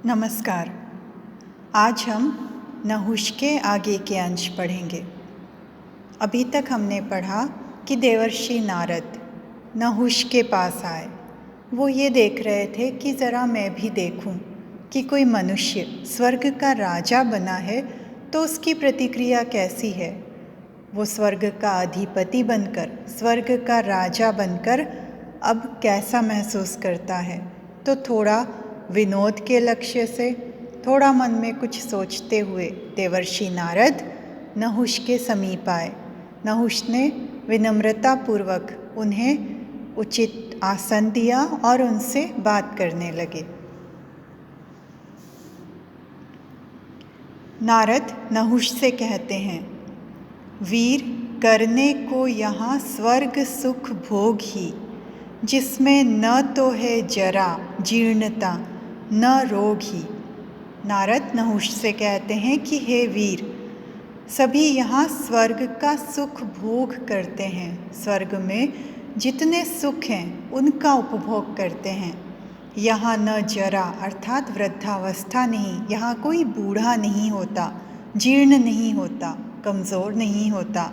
नमस्कार। आज हम नहुष के आगे के अंश पढ़ेंगे। अभी तक हमने पढ़ा कि देवर्षि नारद नहुष के पास आए। वो ये देख रहे थे कि ज़रा मैं भी देखूं कि कोई मनुष्य स्वर्ग का राजा बना है तो उसकी प्रतिक्रिया कैसी है। वो स्वर्ग का अधिपति बनकर, स्वर्ग का राजा बनकर अब कैसा महसूस करता है। तो थोड़ा विनोद के लक्ष्य से, थोड़ा मन में कुछ सोचते हुए देवर्षि नारद नहुष के समीप आए। नहुष ने विनम्रतापूर्वक उन्हें उचित आसन दिया और उनसे बात करने लगे। नारद नहुष से कहते हैं, वीर, करने को यहाँ स्वर्ग सुख भोग ही, जिसमें न तो है जरा जीर्णता न रोग ही। नारद नहुष से कहते हैं कि हे वीर, सभी यहाँ स्वर्ग का सुख भोग करते हैं। स्वर्ग में जितने सुख हैं उनका उपभोग करते हैं। यहाँ न जरा अर्थात वृद्धावस्था नहीं, यहाँ कोई बूढ़ा नहीं होता, जीर्ण नहीं होता, कमज़ोर नहीं होता,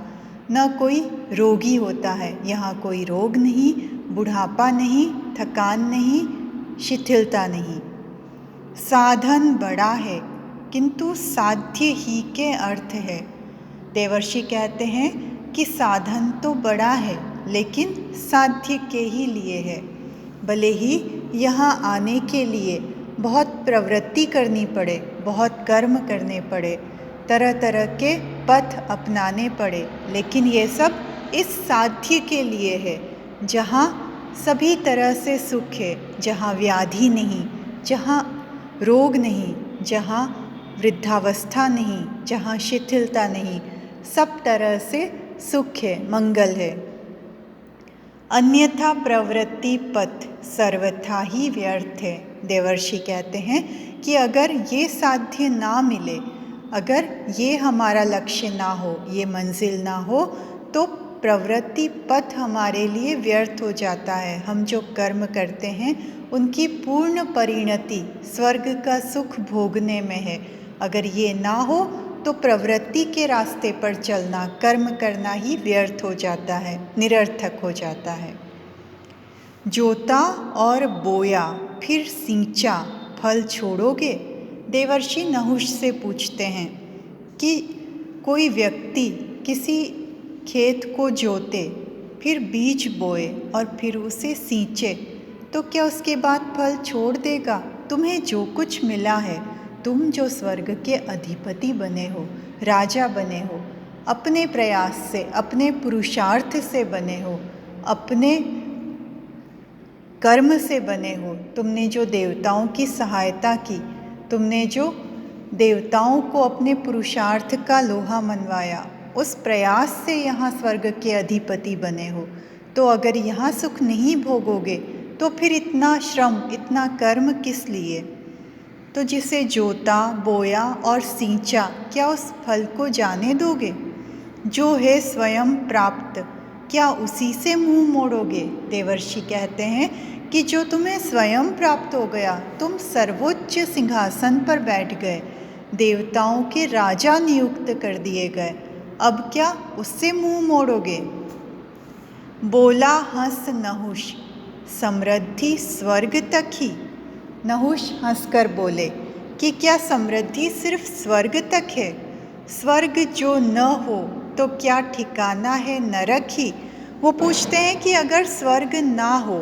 न कोई रोगी होता है। यहाँ कोई रोग नहीं, बुढ़ापा नहीं, थकान नहीं, शिथिलता नहीं। साधन बड़ा है किंतु साध्य ही के अर्थ है। देवर्षि कहते हैं कि साधन तो बड़ा है लेकिन साध्य के ही लिए है। भले ही यहाँ आने के लिए बहुत प्रवृत्ति करनी पड़े, बहुत कर्म करने पड़े, तरह तरह के पथ अपनाने पड़े, लेकिन ये सब इस साध्य के लिए है जहाँ सभी तरह से सुख है, जहाँ व्याधि नहीं, जहाँ रोग नहीं, जहाँ वृद्धावस्था नहीं, जहाँ शिथिलता नहीं, सब तरह से सुख है, मंगल है। अन्यथा प्रवृत्ति पथ सर्वथा ही व्यर्थ है। देवर्षि कहते हैं कि अगर ये साध्य ना मिले, अगर ये हमारा लक्ष्य ना हो, ये मंजिल ना हो, तो प्रवृत्ति पथ हमारे लिए व्यर्थ हो जाता है। हम जो कर्म करते हैं उनकी पूर्ण परिणति स्वर्ग का सुख भोगने में है। अगर ये ना हो तो प्रवृत्ति के रास्ते पर चलना, कर्म करना ही व्यर्थ हो जाता है, निरर्थक हो जाता है। जोता और बोया फिर सींचा, फल छोड़ोगे? देवर्षि नहुष से पूछते हैं कि कोई व्यक्ति किसी खेत को जोते, फिर बीज बोए और फिर उसे सींचे तो क्या उसके बाद फल छोड़ देगा? तुम्हें जो कुछ मिला है, तुम जो स्वर्ग के अधिपति बने हो, राजा बने हो, अपने प्रयास से, अपने पुरुषार्थ से बने हो, अपने कर्म से बने हो। तुमने जो देवताओं की सहायता की, तुमने जो देवताओं को अपने पुरुषार्थ का लोहा मनवाया, उस प्रयास से यहाँ स्वर्ग के अधिपति बने हो। तो अगर यहाँ सुख नहीं भोगोगे तो फिर इतना श्रम, इतना कर्म किस लिए? तो जिसे जोता, बोया और सींचा, क्या उस फल को जाने दोगे? जो है स्वयं प्राप्त, क्या उसी से मुंह मोड़ोगे? देवर्षि कहते हैं कि जो तुम्हें स्वयं प्राप्त हो गया, तुम सर्वोच्च सिंहासन पर बैठ गए, देवताओं के राजा नियुक्त कर दिए गए, अब क्या उससे मुंह मोड़ोगे? बोला हंस नहुष, समृद्धि स्वर्ग तक ही। नहुष हंसकर बोले कि क्या समृद्धि सिर्फ स्वर्ग तक है? स्वर्ग जो न हो तो क्या ठिकाना है नरक ही? वो पूछते हैं कि अगर स्वर्ग ना हो,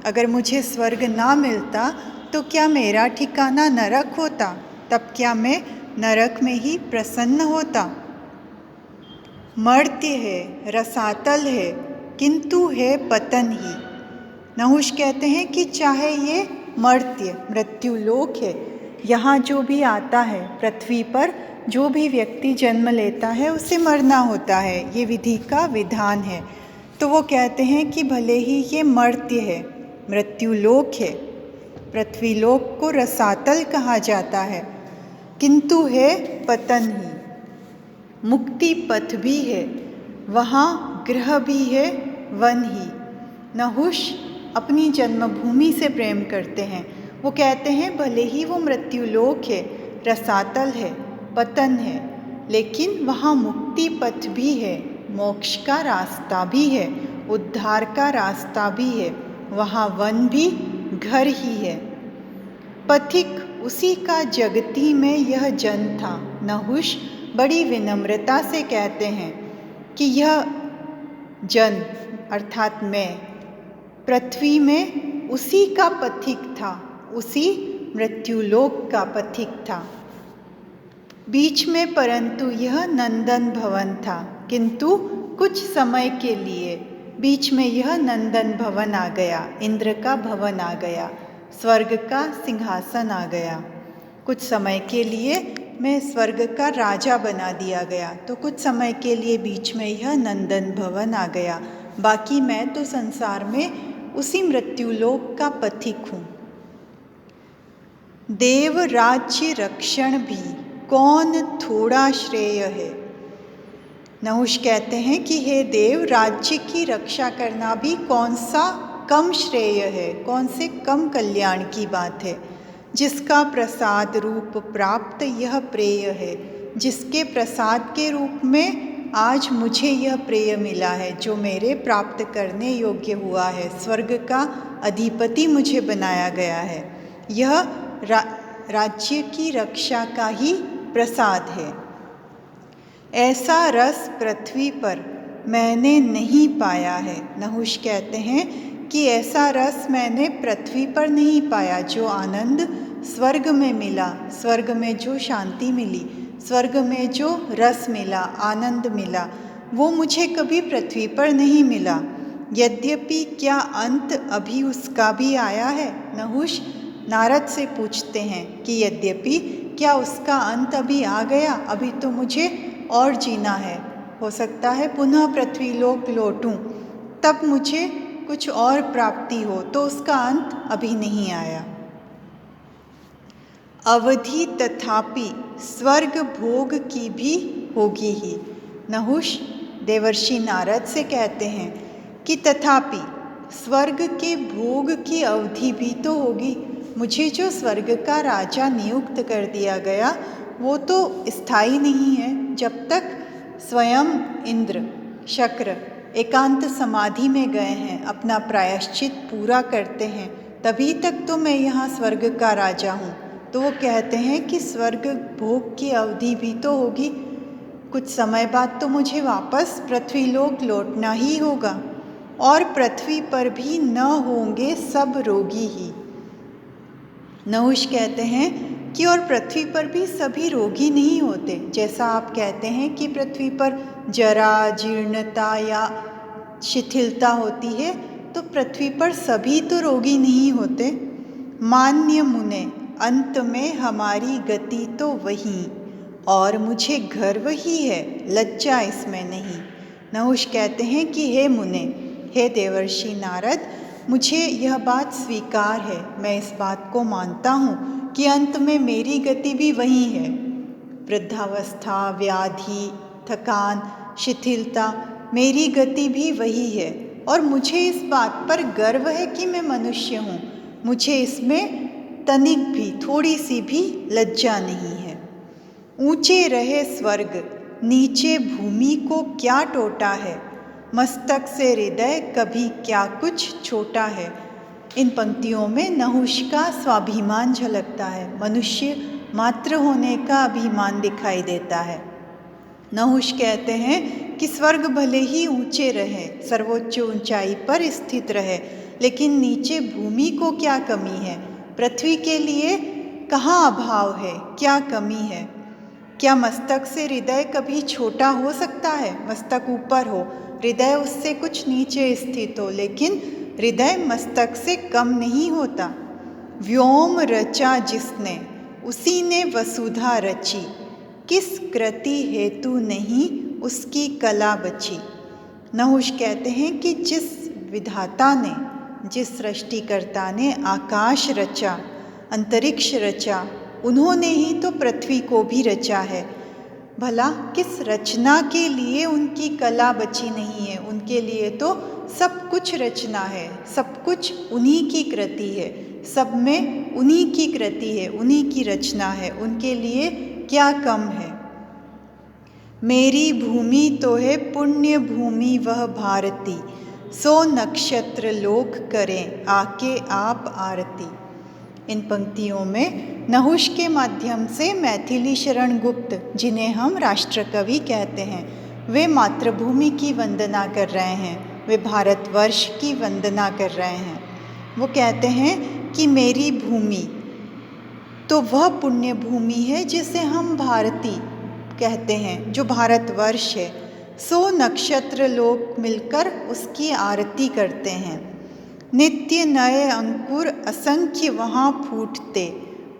अगर मुझे स्वर्ग ना मिलता तो क्या मेरा ठिकाना नरक होता? तब क्या मैं नरक में ही प्रसन्न होता? मर्त्य है, रसातल है, किंतु है पतन ही। नहुष कहते हैं कि चाहे ये मर्त्य, मृत्युलोक है, यहाँ जो भी आता है, पृथ्वी पर जो भी व्यक्ति जन्म लेता है उसे मरना होता है, ये विधि का विधान है। तो वो कहते हैं कि भले ही ये मर्त्य है, मृत्युलोक है, पृथ्वीलोक को रसातल कहा जाता है, किंतु है पतन ही। मुक्ति पथ भी है, वहाँ ग्रह भी है, वन ही। नहुष अपनी जन्मभूमि से प्रेम करते हैं, वो कहते हैं भले ही वो मृत्युलोक है, रसातल है, पतन है, लेकिन वहाँ मुक्ति पथ भी है, मोक्ष का रास्ता भी है, उद्धार का रास्ता भी है, वहाँ वन भी घर ही है। पथिक उसी का जगती में यह जन था। नहुष बड़ी विनम्रता से कहते हैं कि यह जन अर्थात मैं पृथ्वी में उसी का पथिक था, उसी मृत्युलोक का पथिक था। बीच में परंतु यह नंदन भवन था, किंतु कुछ समय के लिए बीच में यह नंदन भवन आ गया, इंद्र का भवन आ गया, स्वर्ग का सिंहासन आ गया। कुछ समय के लिए मैं स्वर्ग का राजा बना दिया गया, तो कुछ समय के लिए बीच में यह नंदन भवन आ गया। बाकी मैं तो संसार में उसी मृत्युलोक का पथिक हूँ। देव राज्य रक्षण भी कौन थोड़ा श्रेय है। नहुष कहते हैं कि हे देव, राज्य की रक्षा करना भी कौन सा कम श्रेय है, कौन से कम कल्याण की बात है। जिसका प्रसाद रूप प्राप्त यह प्रेय है, जिसके प्रसाद के रूप में आज मुझे यह प्रेय मिला है, जो मेरे प्राप्त करने योग्य हुआ है, स्वर्ग का अधिपति मुझे बनाया गया है, यह राज्य की रक्षा का ही प्रसाद है। ऐसा रस पृथ्वी पर मैंने नहीं पाया है। नहुष कहते हैं कि ऐसा रस मैंने पृथ्वी पर नहीं पाया, जो आनंद स्वर्ग में मिला, स्वर्ग में जो शांति मिली, स्वर्ग में जो रस मिला, आनंद मिला, वो मुझे कभी पृथ्वी पर नहीं मिला। यद्यपि क्या अंत अभी उसका भी आया है। नहुष नारद से पूछते हैं कि यद्यपि क्या उसका अंत अभी आ गया, अभी तो मुझे और जीना है, हो सकता है पुनः पृथ्वी लोक लौटूं, तब मुझे कुछ और प्राप्ति हो, तो उसका अंत अभी नहीं आया। अवधि तथापि स्वर्ग भोग की भी होगी ही। नहुष देवर्षि नारद से कहते हैं कि तथापि स्वर्ग के भोग की अवधि भी तो होगी। मुझे जो स्वर्ग का राजा नियुक्त कर दिया गया वो तो स्थायी नहीं है। जब तक स्वयं इंद्र शक्र एकांत समाधि में गए हैं, अपना प्रायश्चित पूरा करते हैं, तभी तक तो मैं यहाँ स्वर्ग का राजा हूँ। तो वो कहते हैं कि स्वर्ग भोग की अवधि भी तो होगी, कुछ समय बाद तो मुझे वापस पृथ्वी लोक लौटना ही होगा, और पृथ्वी पर भी न होंगे सब रोगी ही। नहुष कहते हैं कि और पृथ्वी पर भी सभी रोगी नहीं होते। जैसा आप कहते हैं कि पृथ्वी पर जरा, जीर्णता या शिथिलता होती है, तो पृथ्वी पर सभी तो रोगी नहीं होते। मान्य मुने, अंत में हमारी गति तो वही, और मुझे गर्व ही है, लज्जा इसमें नहीं। नहुष कहते हैं कि हे मुने, हे देवर्षि नारद, मुझे यह बात स्वीकार है, मैं इस बात को मानता हूँ कि अंत में मेरी गति भी वही है। वृद्धावस्था, व्याधि, थकान, शिथिलता, मेरी गति भी वही है, और मुझे इस बात पर गर्व है कि मैं मनुष्य हूँ। मुझे इसमें तनिक भी, थोड़ी सी भी लज्जा नहीं है। ऊंचे रहे स्वर्ग, नीचे भूमि को क्या टोटा है, मस्तक से हृदय कभी क्या कुछ छोटा है। इन पंक्तियों में नहुष का स्वाभिमान झलकता है, मनुष्य मात्र होने का अभिमान दिखाई देता है। नहुष कहते हैं कि स्वर्ग भले ही ऊंचे रहे, सर्वोच्च ऊंचाई पर स्थित रहे, लेकिन नीचे भूमि को क्या कमी है, पृथ्वी के लिए कहाँ अभाव है, क्या कमी है। क्या मस्तक से हृदय कभी छोटा हो सकता है? मस्तक ऊपर हो, हृदय उससे कुछ नीचे स्थित हो, लेकिन हृदय मस्तक से कम नहीं होता। व्योम रचा जिसने, उसी ने वसुधा रची, किस कृति हेतु नहीं उसकी कला बची। नहुष कहते हैं कि जिस विधाता ने, जिस सृष्टिकर्ता ने आकाश रचा, अंतरिक्ष रचा, उन्होंने ही तो पृथ्वी को भी रचा है। भला किस रचना के लिए उनकी कला बची नहीं है? उनके लिए तो सब कुछ रचना है, सब कुछ उन्हीं की कृति है, सब में उन्हीं की कृति है, उन्हीं की रचना है, उनके लिए क्या कम है। मेरी भूमि तो है पुण्य भूमि वह भारती, सो नक्षत्र लोक करें आके आप आरती। इन पंक्तियों में नहुष के माध्यम से मैथिली शरण गुप्त, जिन्हें हम राष्ट्रकवि कहते हैं, वे मातृभूमि की वंदना कर रहे हैं, वे भारतवर्ष की वंदना कर रहे हैं। वो कहते हैं कि मेरी भूमि तो वह पुण्य भूमि है जिसे हम भारती कहते हैं, जो भारतवर्ष है। सो नक्षत्र लोग मिलकर उसकी आरती करते हैं। नित्य नए अंकुर असंख्य वहाँ फूटते,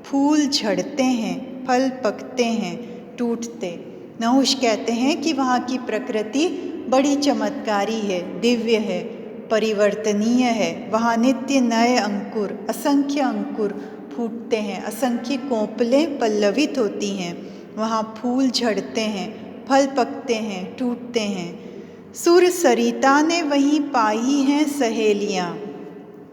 फूल झड़ते हैं, फल पकते हैं, टूटते। नहुष कहते हैं कि वहाँ की प्रकृति बड़ी चमत्कारी है, दिव्य है, परिवर्तनीय है। वहाँ नित्य नए अंकुर, असंख्य अंकुर फूटते हैं, असंख्य कोंपलें पल्लवित होती हैं। वहाँ फूल झड़ते हैं, फल पकते हैं, टूटते हैं। सुर सरिता ने वहीं पाई हैं सहेलियाँ।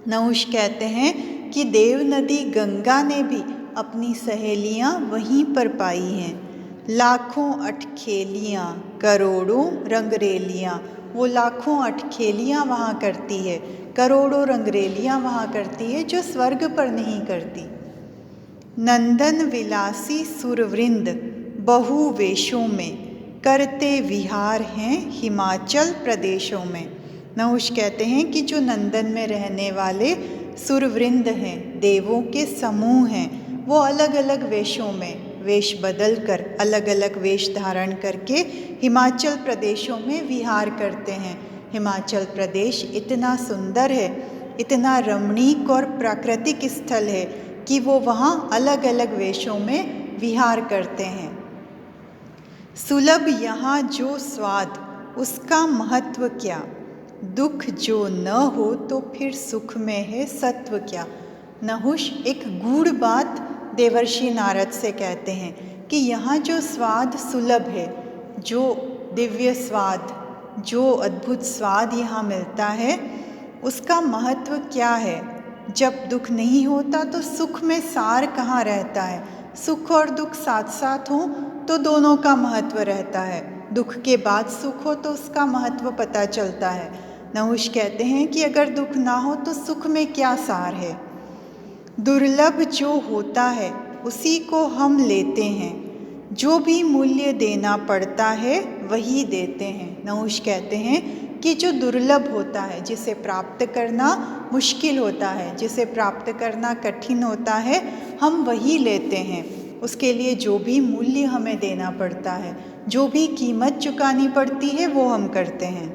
नहुष कहते हैं कि देव नदी गंगा ने भी अपनी सहेलियाँ वहीं पर पाई हैं। लाखों अटखेलियाँ, करोड़ों रंगरेलियाँ, वो लाखों अटखेलियाँ वहाँ करती है, करोड़ों रंगरेलियाँ वहाँ करती है, जो स्वर्ग पर नहीं करती। नंदन विलासी सुरवृंद बहु वेशों में करते विहार हैं हिमाचल प्रदेशों में। नहुष कहते हैं कि जो नंदन में रहने वाले सुरवृंद हैं, देवों के समूह हैं, वो अलग अलग वेशों में वेश बदल कर, अलग अलग वेश धारण करके हिमाचल प्रदेशों में विहार करते हैं। हिमाचल प्रदेश इतना सुंदर है, इतना रमणीक और प्राकृतिक स्थल है कि वो वहाँ अलग अलग वेशों में विहार करते हैं। सुलभ यहाँ जो स्वाद, उसका महत्व क्या, दुख जो न हो तो फिर सुख में है सत्व क्या। नहुष एक गूढ़ बात देवर्षि नारद से कहते हैं कि यहाँ जो स्वाद सुलभ है, जो दिव्य स्वाद, जो अद्भुत स्वाद यहाँ मिलता है, उसका महत्व क्या है। जब दुख नहीं होता तो सुख में सार कहाँ रहता है। सुख और दुख साथ साथ हों तो दोनों का महत्व रहता है। दुख के बाद सुख हो तो उसका महत्व पता चलता है। नहुष कहते हैं कि अगर दुख ना हो तो सुख में क्या सार है। दुर्लभ जो होता है उसी को हम लेते हैं, जो भी मूल्य देना पड़ता है वही देते हैं। नहुष कहते हैं कि जो दुर्लभ होता है, जिसे प्राप्त करना मुश्किल होता है, जिसे प्राप्त करना कठिन होता है, हम वही लेते हैं। उसके लिए जो भी मूल्य हमें देना पड़ता है, जो भी कीमत चुकानी पड़ती है, वो हम करते हैं।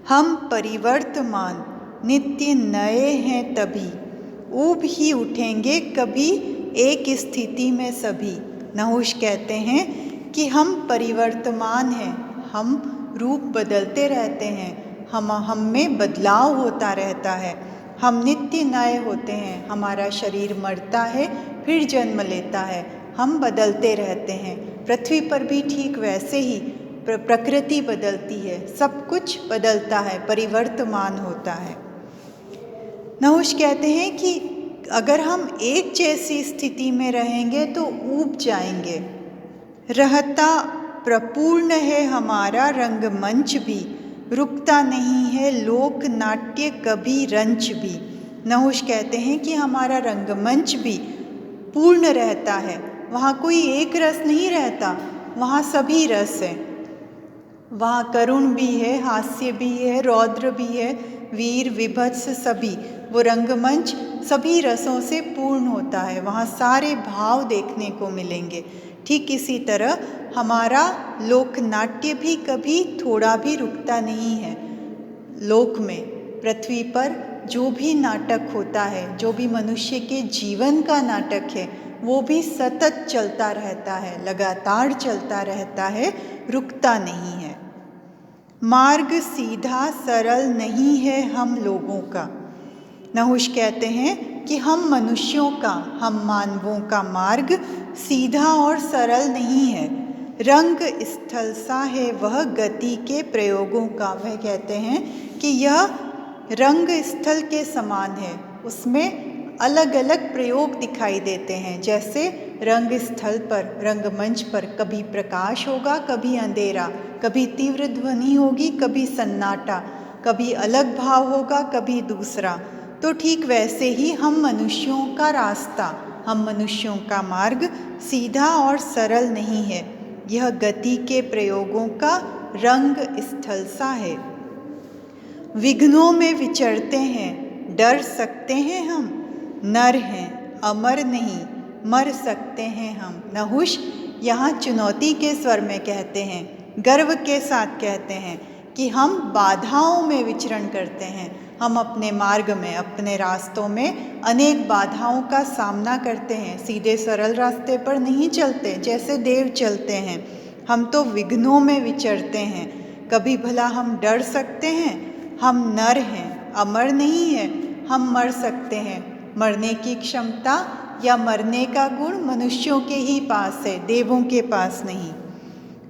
हम परिवर्तमान नित्य नए हैं तभी, ऊब ही उठेंगे कभी एक स्थिति में सभी। नहुष कहते हैं कि हम परिवर्तमान हैं, हम रूप बदलते रहते हैं, हम में बदलाव होता रहता है, हम नित्य नए होते हैं। हमारा शरीर मरता है फिर जन्म लेता है, हम बदलते रहते हैं। पृथ्वी पर भी ठीक वैसे ही प्रकृति बदलती है, सब कुछ बदलता है, परिवर्तमान होता है। नहुष कहते हैं कि अगर हम एक जैसी स्थिति में रहेंगे तो ऊब जाएंगे। रहता प्रपूर्ण है हमारा रंगमंच भी, रुकता नहीं है लोक नाट्य कभी रंच भी। नहुष कहते हैं कि हमारा रंगमंच भी पूर्ण रहता है, वहाँ कोई एक रस नहीं रहता, वहाँ सभी रस हैं। वहाँ करुण भी है, हास्य भी है, रौद्र भी है, वीर विभत्स सभी। वो रंगमंच सभी रसों से पूर्ण होता है, वहाँ सारे भाव देखने को मिलेंगे। ठीक इसी तरह हमारा लोकनाट्य भी कभी थोड़ा भी रुकता नहीं है। लोक में, पृथ्वी पर जो भी नाटक होता है, जो भी मनुष्य के जीवन का नाटक है, वो भी सतत चलता रहता है, लगातार चलता रहता है, रुकता नहीं है। मार्ग सीधा सरल नहीं है हम लोगों का। नहुष कहते हैं कि हम मनुष्यों का, हम मानवों का मार्ग सीधा और सरल नहीं है। रंग स्थल सा है वह गति के प्रयोगों का। वह कहते हैं कि यह रंग स्थल के समान है, उसमें अलग अलग प्रयोग दिखाई देते हैं। जैसे रंग स्थल पर, रंगमंच पर कभी प्रकाश होगा, कभी अंधेरा, कभी तीव्र ध्वनि होगी, कभी सन्नाटा, कभी अलग भाव होगा, कभी दूसरा। तो ठीक वैसे ही हम मनुष्यों का रास्ता, हम मनुष्यों का मार्ग सीधा और सरल नहीं है। यह गति के प्रयोगों का रंग स्थल सा है। विघ्नों में विचरते हैं, डर सकते हैं हम, नर हैं अमर नहीं, मर सकते हैं हम। नहुष यहाँ चुनौती के स्वर में कहते हैं, गर्व के साथ कहते हैं कि हम बाधाओं में विचरण करते हैं। हम अपने मार्ग में, अपने रास्तों में अनेक बाधाओं का सामना करते हैं। सीधे सरल रास्ते पर नहीं चलते जैसे देव चलते हैं। हम तो विघ्नों में विचरते हैं। कभी भला हम डर सकते हैं, हम नर हैं, अमर नहीं है, हम मर सकते हैं। मरने की क्षमता या मरने का गुण मनुष्यों के ही पास है, देवों के पास नहीं।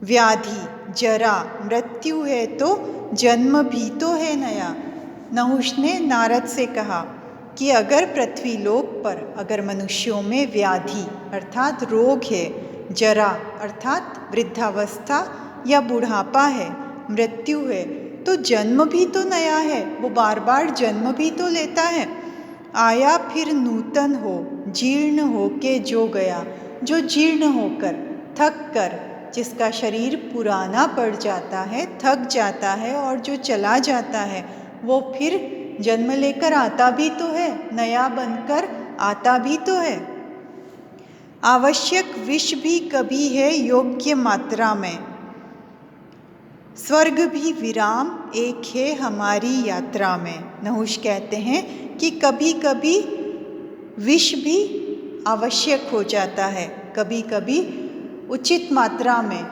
व्याधि, जरा, मृत्यु है तो जन्म भी तो है नया। नहुष ने नारद से कहा कि अगर पृथ्वी लोक पर, अगर मनुष्यों में व्याधि अर्थात रोग है, जरा अर्थात वृद्धावस्था या बुढ़ापा है, मृत्यु है, तो जन्म भी तो नया है, वो बार बार जन्म भी तो लेता है। आया फिर नूतन हो, जीर्ण हो के जो गया, जो जीर्ण होकर, थक कर, जिसका शरीर पुराना पड़ जाता है, थक जाता है और जो चला जाता है, वो फिर जन्म लेकर आता भी तो है, नया बनकर आता भी तो है। आवश्यक विष भी कभी है योग्य मात्रा में, स्वर्ग भी विराम एक है हमारी यात्रा में। नहुष कहते हैं कि कभी कभी विष भी आवश्यक हो जाता है, कभी कभी उचित मात्रा में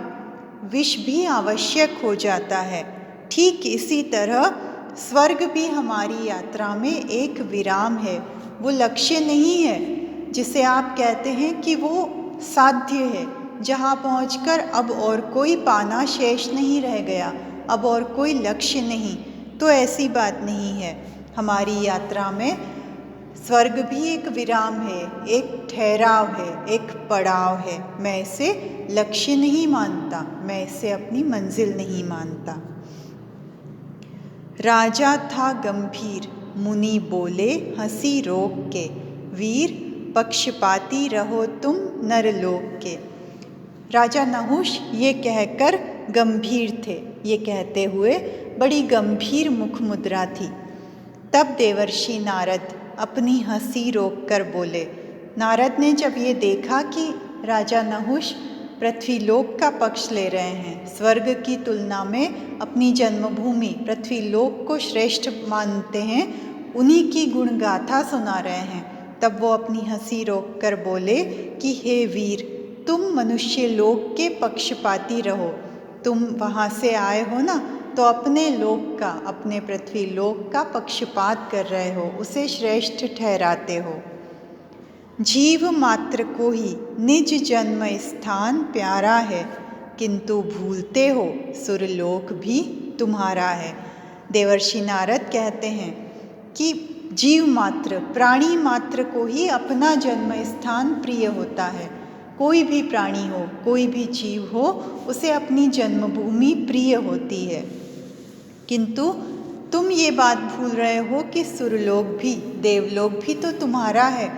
विष भी आवश्यक हो जाता है। ठीक इसी तरह स्वर्ग भी हमारी यात्रा में एक विराम है, वो लक्ष्य नहीं है जिसे आप कहते हैं कि वो साध्य है, जहाँ पहुंचकर अब और कोई पाना शेष नहीं रह गया, अब और कोई लक्ष्य नहीं। तो ऐसी बात नहीं है। हमारी यात्रा में स्वर्ग भी एक विराम है, एक ठहराव है, एक पड़ाव है। मैं इसे लक्ष्य नहीं मानता, मैं इसे अपनी मंजिल नहीं मानता। राजा था गंभीर, मुनि बोले हंसी रोक के, वीर पक्षपाती रहो तुम नरलोक के। राजा नहुष ये कहकर गंभीर थे, ये कहते हुए बड़ी गंभीर मुख मुद्रा थी। तब देवर्षि नारद अपनी हंसी रोककर बोले। नारद ने जब ये देखा कि राजा नहुष पृथ्वीलोक का पक्ष ले रहे हैं, स्वर्ग की तुलना में अपनी जन्मभूमि पृथ्वीलोक को श्रेष्ठ मानते हैं, उन्हीं की गुणगाथा सुना रहे हैं, तब वो अपनी हंसी रोककर बोले कि हे वीर, तुम मनुष्य लोक के पक्षपाती रहो। तुम वहाँ से आए हो ना, तो अपने लोक का, अपने पृथ्वी लोक का पक्षपात कर रहे हो, उसे श्रेष्ठ ठहराते हो। जीव मात्र को ही निज जन्म स्थान प्यारा है, किंतु भूलते हो सुरलोक भी तुम्हारा है। देवर्षि नारद कहते हैं कि जीव मात्र, प्राणी मात्र को ही अपना जन्म स्थान प्रिय होता है। कोई भी प्राणी हो, कोई भी जीव हो, उसे अपनी जन्मभूमि प्रिय होती है। किंतु तुम ये बात भूल रहे हो कि सुरलोक भी, देवलोक भी तो तुम्हारा है।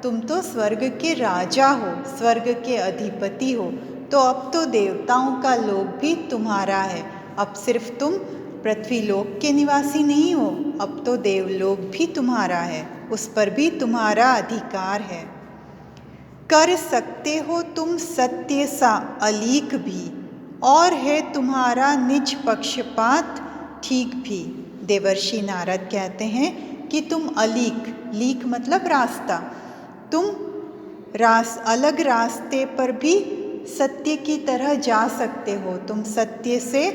तुम तो स्वर्ग के राजा हो, स्वर्ग के अधिपति हो, तो अब तो देवताओं का लोक भी तुम्हारा है। अब सिर्फ तुम पृथ्वीलोक के निवासी नहीं हो, अब तो देवलोक भी तुम्हारा है, उस पर भी तुम्हारा अधिकार है। कर सकते हो तुम सत्य सा अलीक भी, और है तुम्हारा निज पक्षपात ठीक भी। देवर्षि नारद कहते हैं कि तुम अलीक, लीक मतलब रास्ता, तुम अलग रास्ते पर भी सत्य की तरह जा सकते हो, तुम सत्य से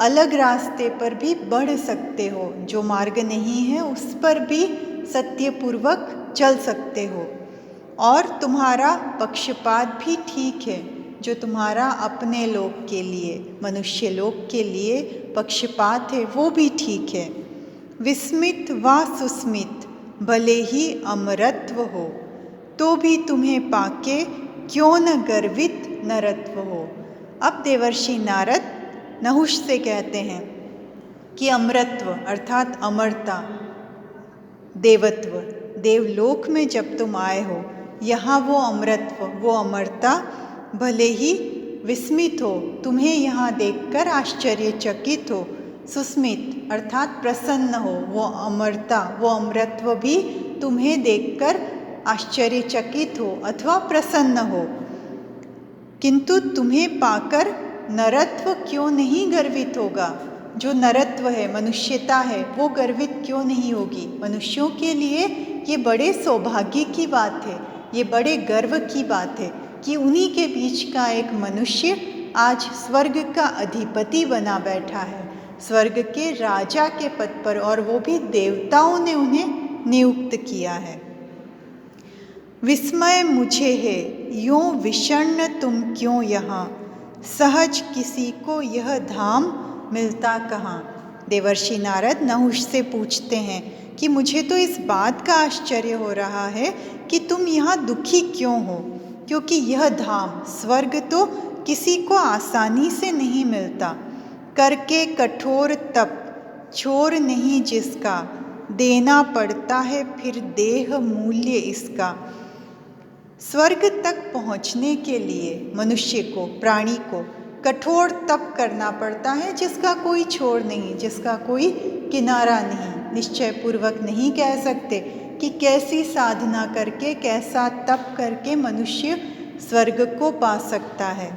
अलग रास्ते पर भी बढ़ सकते हो, जो मार्ग नहीं है उस पर भी सत्यपूर्वक चल सकते हो। और तुम्हारा पक्षपात भी ठीक है, जो तुम्हारा अपने लोक के लिए, मनुष्य लोक के लिए पक्षपात है, वो भी ठीक है। विस्मित व सुस्मित भले ही अमरत्व हो, तो भी तुम्हें पाके क्यों न गर्वित नरत्व हो। अब देवर्षि नारद नहुष से कहते हैं कि अमरत्व अर्थात अमरता, देवत्व, देवलोक में जब तुम आए हो, यहाँ वो अमरत्व, वो अमरता भले ही विस्मित हो, तुम्हें यहाँ देखकर आश्चर्यचकित हो, सुस्मित अर्थात प्रसन्न हो, वो अमरता, वो अमरत्व भी तुम्हें देखकर आश्चर्यचकित हो अथवा प्रसन्न हो, किंतु तुम्हें पाकर नरत्व क्यों नहीं गर्वित होगा। जो नरत्व है, मनुष्यता है, वो गर्वित क्यों नहीं होगी। मनुष्यों के लिए ये बड़े सौभाग्य की बात है, ये बड़े गर्व की बात है कि उन्हीं के बीच का एक मनुष्य आज स्वर्ग का अधिपति बना बैठा है, स्वर्ग के राजा के पद पर, और वो भी देवताओं ने उन्हें नियुक्त किया है। विस्मय मुझे है यूं विषण्ण तुम क्यों यहाँ, सहज किसी को यह धाम मिलता कहाँ। देवर्षि नारद नहुष से पूछते हैं कि मुझे तो इस बात का आश्चर्य हो रहा है कि तुम यहाँ दुखी क्यों हो, क्योंकि यह धाम स्वर्ग तो किसी को आसानी से नहीं मिलता। करके कठोर तप छोर नहीं जिसका, देना पड़ता है फिर देह मूल्य इसका। स्वर्ग तक पहुँचने के लिए मनुष्य को, प्राणी को कठोर तप करना पड़ता है, जिसका कोई छोर नहीं, जिसका कोई किनारा नहीं। निश्चय पूर्वक नहीं कह सकते कि कैसी साधना करके, कैसा तप करके मनुष्य स्वर्ग को पा सकता है।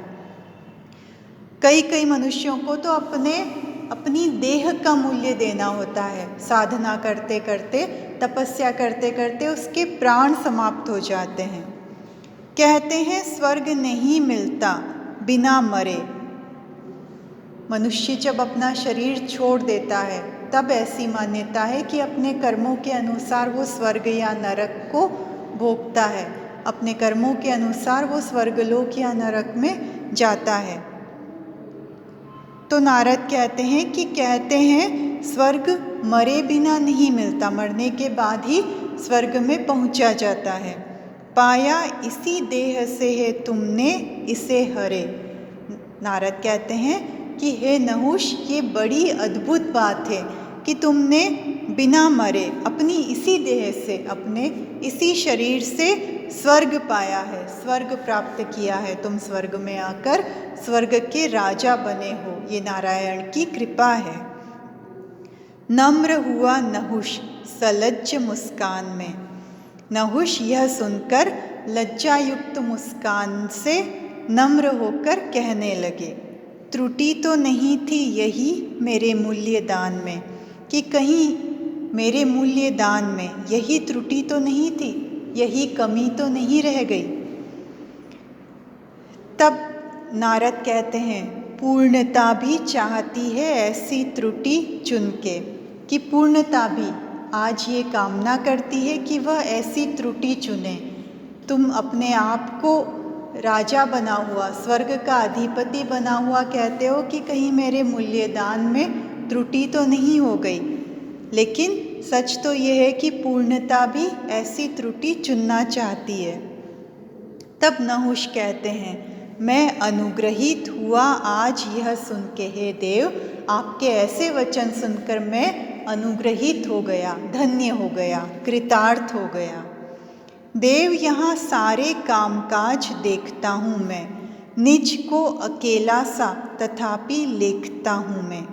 कई मनुष्यों को तो अपनी देह का मूल्य देना होता है। साधना करते करते, तपस्या करते करते उसके प्राण समाप्त हो जाते हैं। कहते हैं स्वर्ग नहीं मिलता बिना मरे। मनुष्य जब अपना शरीर छोड़ देता है, तब ऐसी मान्यता है कि अपने कर्मों के अनुसार वो स्वर्ग या नरक को भोगता है, अपने कर्मों के अनुसार वो स्वर्गलोक या नरक में जाता है। तो नारद कहते हैं स्वर्ग मरे बिना नहीं मिलता, मरने के बाद ही स्वर्ग में पहुंचा जाता है। पाया इसी देह से है तुमने इसे हरे। नारद कहते हैं कि हे नहुष, ये बड़ी अद्भुत बात है कि तुमने बिना मरे अपनी इसी देह से, अपने इसी शरीर से स्वर्ग पाया है, स्वर्ग प्राप्त किया है। तुम स्वर्ग में आकर स्वर्ग के राजा बने हो, ये नारायण की कृपा है। नम्र हुआ नहुष सलज्ज मुस्कान में। नहुष यह सुनकर लज्जायुक्त मुस्कान से नम्र होकर कहने लगे, त्रुटि तो नहीं थी यही मेरे मूल्य दान में, कि कहीं मेरे मूल्य दान में यही त्रुटि तो नहीं थी, यही कमी तो नहीं रह गई। तब नारद कहते हैं पूर्णता भी चाहती है ऐसी त्रुटि चुन के, कि पूर्णता भी आज ये कामना करती है कि वह ऐसी त्रुटि चुने। तुम अपने आप को राजा बना हुआ, स्वर्ग का अधिपति बना हुआ कहते हो कि कहीं मेरे मूल्यदान में त्रुटि तो नहीं हो गई, लेकिन सच तो ये है कि पूर्णता भी ऐसी त्रुटि चुनना चाहती है। तब नहुष कहते हैं मैं अनुग्रहित हुआ आज यह सुन के, हे देव, आपके ऐसे वचन सुनकर मैं अनुग्रहित हो गया, धन्य हो गया, कृतार्थ हो गया। देव यहाँ सारे कामकाज देखता हूँ मैं, निज को अकेला सा तथापि लेखता हूँ मैं।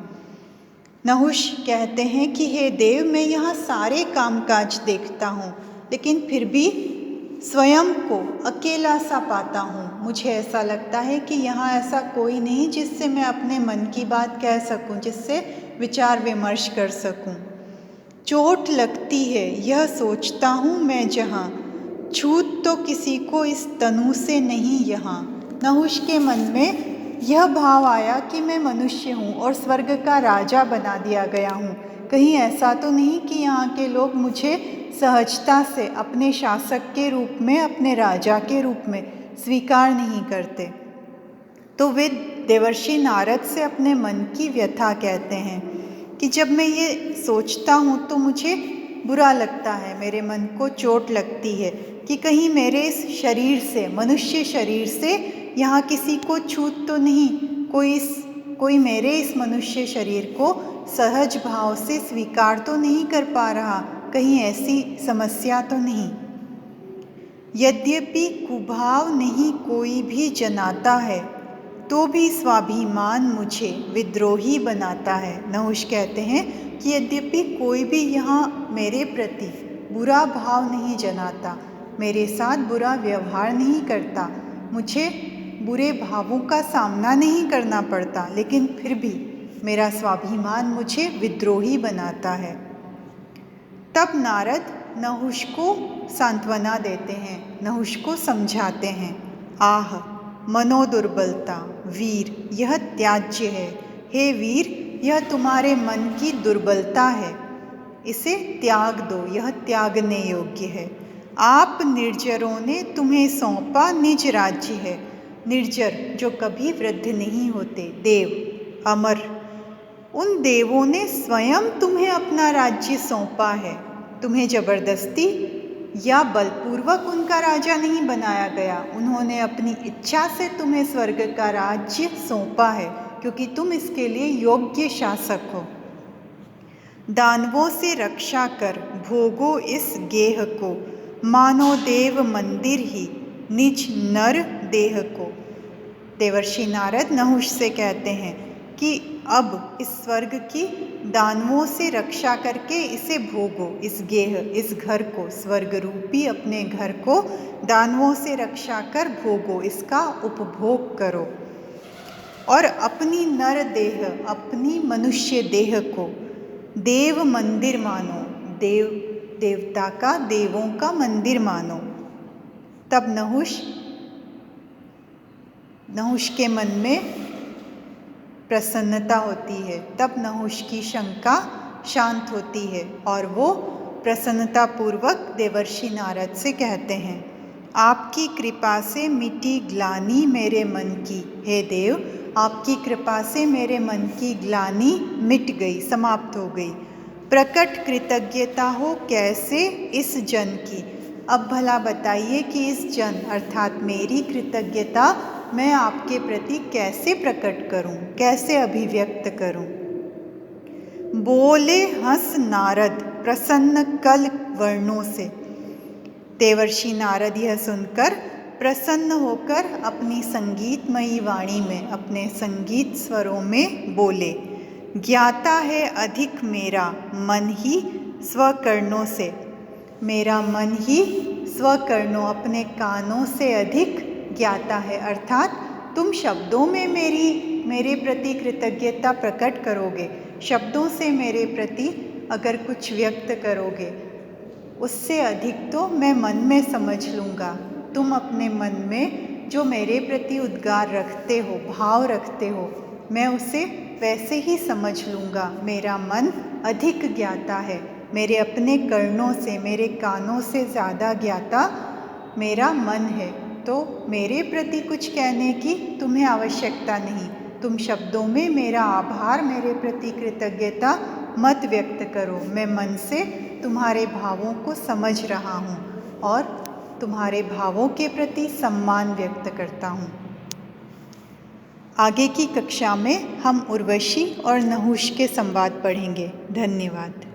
नहुष कहते हैं कि हे देव, मैं यहाँ सारे कामकाज देखता हूँ, लेकिन फिर भी स्वयं को अकेला सा पाता हूँ। मुझे ऐसा लगता है कि यहाँ ऐसा कोई नहीं जिससे मैं अपने मन की बात कह सकूँ, जिससे विचार विमर्श कर सकूँ। चोट लगती है यह सोचता हूँ मैं जहाँ, छूत तो किसी को इस तनु से नहीं यहाँ। नहुष के मन में यह भाव आया कि मैं मनुष्य हूँ और स्वर्ग का राजा बना दिया गया हूँ। कहीं ऐसा तो नहीं कि यहाँ के लोग मुझे सहजता से अपने शासक के रूप में, अपने राजा के रूप में स्वीकार नहीं करते। तो वे देवर्षि नारद से अपने मन की व्यथा कहते हैं कि जब मैं ये सोचता हूँ तो मुझे बुरा लगता है, मेरे मन को चोट लगती है कि कहीं मेरे इस शरीर से, मनुष्य शरीर से यहाँ किसी को छूत तो नहीं, कोई मेरे इस मनुष्य शरीर को सहज भाव से स्वीकार तो नहीं कर पा रहा, कहीं ऐसी समस्या तो नहीं। यद्यपि कुभाव नहीं कोई भी जनाता है, तो भी स्वाभिमान मुझे विद्रोही बनाता है। नहुष कहते हैं कि यद्यपि कोई भी यहाँ मेरे प्रति बुरा भाव नहीं जनाता, मेरे साथ बुरा व्यवहार नहीं करता, मुझे बुरे भावों का सामना नहीं करना पड़ता, लेकिन फिर भी मेरा स्वाभिमान मुझे विद्रोही बनाता है। तब नारद नहुष को सांत्वना देते हैं, नहुष को समझाते हैं। आह मनोदुर्बलता वीर, यह त्याज्य है। हे वीर, यह तुम्हारे मन की दुर्बलता है, इसे त्याग दो, यह त्यागने योग्य है। आप निर्जरों ने तुम्हें सौंपा निज राज्य है। निर्जर जो कभी वृद्ध नहीं होते, देव, अमर, उन देवों ने स्वयं तुम्हें अपना राज्य सौंपा है। तुम्हें जबरदस्ती या बलपूर्वक उनका राजा नहीं बनाया गया, उन्होंने अपनी इच्छा से तुम्हें स्वर्ग का राज्य सौंपा है, क्योंकि तुम इसके लिए योग्य शासक हो। दानवों से रक्षा कर भोगो इस गेह को, मानो देव मंदिर ही निज नर देह को। देवर्षि नारद नहुष से कहते हैं कि अब इस स्वर्ग की दानवों से रक्षा करके इसे भोगो, इस गेह, इस घर को, स्वर्ग रूपी अपने घर को दानवों से रक्षा कर भोगो, इसका उपभोग करो। और अपनी नर देह, अपनी मनुष्य देह को देव मंदिर मानो, देवता का, देवों का मंदिर मानो। तब नहुष के मन में प्रसन्नता होती है, तब नहुष की शंका शांत होती है और वो प्रसन्नता पूर्वक देवर्षि नारद से कहते हैं, आपकी कृपा से मिटी ग्लानि मेरे मन की। हे देव, आपकी कृपा से मेरे मन की ग्लानि मिट गई, समाप्त हो गई। प्रकट कृतज्ञता हो कैसे इस जन की। अब भला बताइए कि इस जन अर्थात मेरी कृतज्ञता मैं आपके प्रति कैसे प्रकट करूं, कैसे अभिव्यक्त करूं। बोले हंस नारद प्रसन्न कल वर्णों से। देवर्षि नारद यह सुनकर प्रसन्न होकर अपनी संगीतमयी वाणी में, अपने संगीत स्वरों में बोले, ज्ञाता है अधिक मेरा मन ही स्वकर्णों से। मेरा मन ही स्वकर्णों, अपने कानों से अधिक ज्ञाता है, अर्थात तुम शब्दों में मेरे प्रति कृतज्ञता प्रकट करोगे, शब्दों से मेरे प्रति अगर कुछ व्यक्त करोगे, उससे अधिक तो मैं मन में समझ लूँगा। तुम अपने मन में जो मेरे प्रति उद्गार रखते हो, भाव रखते हो, मैं उसे वैसे ही समझ लूँगा। मेरा मन अधिक ज्ञाता है, मेरे अपने कर्णों से, मेरे कानों से ज़्यादा ज्ञाता मेरा मन है। तो मेरे प्रति कुछ कहने की तुम्हें आवश्यकता नहीं। तुम शब्दों में मेरा आभार, मेरे प्रति कृतज्ञता मत व्यक्त करो। मैं मन से तुम्हारे भावों को समझ रहा हूँ और तुम्हारे भावों के प्रति सम्मान व्यक्त करता हूँ। आगे की कक्षा में हम उर्वशी और नहुष के संवाद पढ़ेंगे। धन्यवाद।